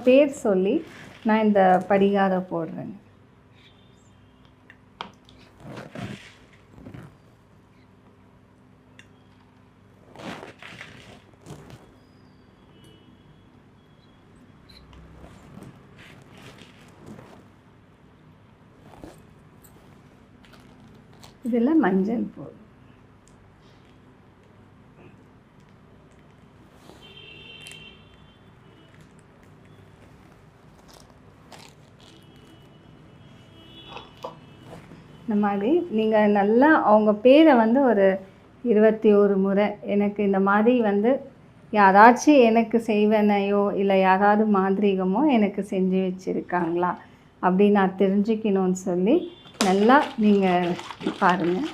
பேர் சொல்லி நான் இந்த படிகாரம் போடுறேங்க. இதில் மஞ்சள் போடும். இந்த மாதிரி நீங்கள் நல்லா அவங்க பேரை ஒரு 21 முறை எனக்கு இந்த மாதிரி யாராச்சும் எனக்கு செய்வனையோ இல்லை யாராவது மாந்திரீகமோ எனக்கு செஞ்சு வச்சுருக்காங்களா அப்படின்னு நான் தெரிஞ்சுக்கணும்னு சொல்லி நல்லா நீங்கள் பாருங்கள்.